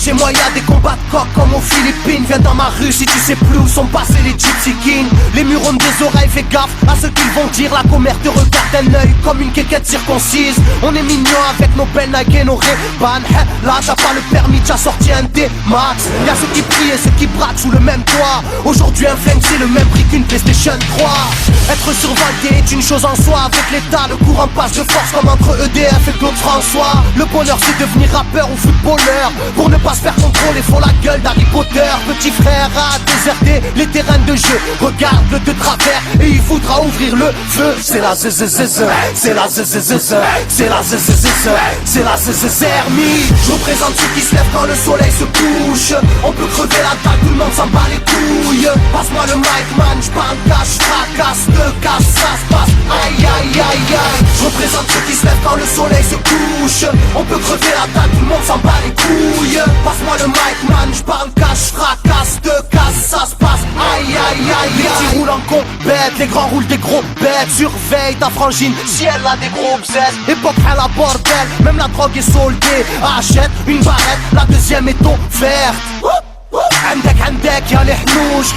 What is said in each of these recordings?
chez moi y'a des combats de coq comme aux Philippines. Viens dans ma rue si tu sais plus où sont passés les Gypsy Kings. Les murs ont des oreilles, fais gaffe à ce qu'ils vont dire. La commère te regarde d'un œil comme une quéquette circoncise. On est mignon avec nos belles Nike et nos Ray-Ban. Là t'as pas le permis, t'as sorti un D-Max. Y'a ceux qui prient et ceux qui braquent sous le même toit. Aujourd'hui un flingue c'est le même prix qu'une PlayStation 3. Être survolté est une chose en soi. Avec l'état le courant passe de force comme entre EDF et Claude François. Le bonheur c'est devenir rappeur ou footballeur. Pour ne pas se faire contrôler faut la gueule d'Harry Potter. Petit frère a déserté les terrains de jeu. Regarde-le de travers et il voudra ouvrir le feu. C'est la zzzz, c'est la zzzz, c'est la zzzz, c'est la zzzermie. Je représente ceux qui se lèvent quand le soleil se couche. On peut crever la dalle, tout le monde s'en bat les couilles. Passe-moi le mic man, j'parle cache, fracasse, te casse, ça se passe. Aïe aïe aïe aïe. Je représente ceux qui se lèvent quand le soleil se couche. On peut crever la dalle, tout le monde s'en bat les couilles. Passe-moi le mic man, j'parle cache, fracasse, te casse, ça se passe. Aïe aïe aïe. Les petits roulent en compète, les grands roulent des gros bêtes. Surveille ta frangine si elle a des gros bzètes. Époque à la bordel, même la drogue est soldée. Achète une barrette, la deuxième est offerte. عندك y'a les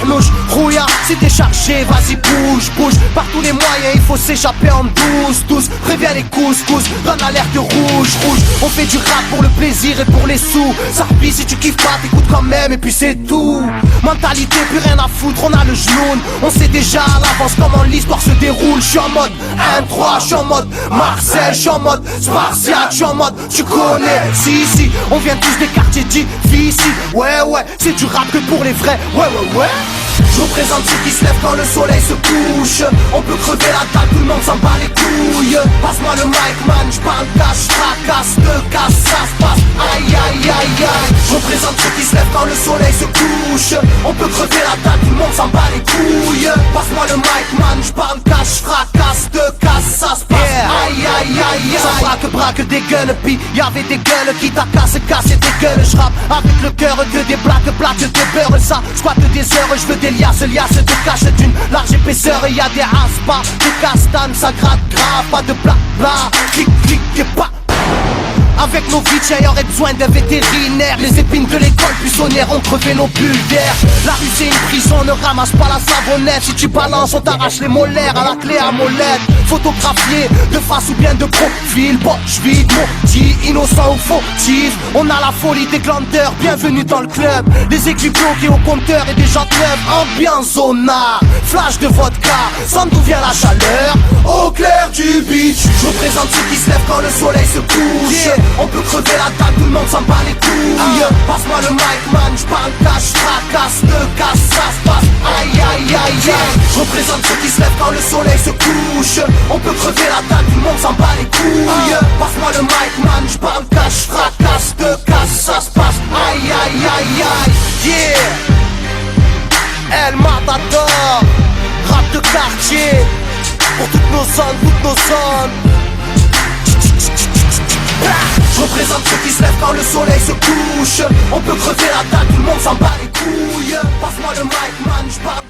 hnouch Rouya, si t'es chargé, vas-y bouge Par tous les moyens, il faut s'échapper en douce Préviens les couscous, donne l'alerte rouge On fait du rap pour le plaisir et pour les sous Ça replie si tu kiffes pas, t'écoutes quand même et puis c'est tout Mentalité, plus rien à foutre, on a le genou. On sait déjà à l'avance comment l'histoire se déroule. J'suis en mode 1-3, j'suis en mode Marcel, j'suis en mode Spartiate, j'suis en mode tu connais, si, on vient tous des quartiers difficiles. Ouais, c'est du rap que pour les vrais, ouais. Je représente ceux qui se lèvent quand le soleil se couche. On peut crever la dalle, tout le monde s'en bat les couilles. Passe-moi le mic man, j'parle cache, fracasse, te casse, ça se passe. Aïe aïe aïe aïe. Je représente ceux qui se lèvent quand le soleil se couche. On peut crever la dalle, tout le monde s'en bat les couilles. Passe-moi le mic man, j'parle cache, fracasse, te casse, ça se passe. Aïe aïe aïe aïe. Ça braque des gueules, pis y'avait des gueules qui t'a cassé des gueules. J'rappe avec le cœur que des plaques de beurre. Ça squatte des heures, j'veux des liasses de cache d'une large épaisseur. Et y'a des aspas, des castanes, ça gratte grave. Pas de blabla, clic et pas. Avec nos vies, y'a aurait besoin d'un vétérinaire. Les épines de l'école buissonnière ont crevé nos bulles d'air. La rue c'est une prison, ne ramasse pas la savonnette. Si tu balances, on t'arrache les molaires à la clé à molette. Photographié de face ou bien de profil. Boche vide, maudit, innocent ou fautif. On a la folie des glandeurs, bienvenue dans le club. Les aiguilles bloquées au compteur et des jantes neuves. Ambiance zona, flash de vodka. Sans d'où vient la chaleur, au clair du beach. Je représente ceux qui se lèvent quand le soleil se couche. On peut crever la dalle, tout le monde s'en bat les couilles. Passe-moi le mic man, j'parle cache, fracasse, te casse, ça se passe. Aïe aïe aïe aïe. Je représente ceux qui se lèvent quand le soleil se couche. On peut crever la dalle, tout le monde s'en bat les couilles. Passe-moi le mic man, j'parle cache, fracasse, te casse, ça se passe. Aïe aïe aïe aïe. Yeah, El Matador, rap de quartier. Pour toutes nos zones. Je représente ceux qui se lèvent quand le soleil se couche. On peut crever la dalle, tout le monde s'en bat les couilles. Passe-moi le mic man, j'parle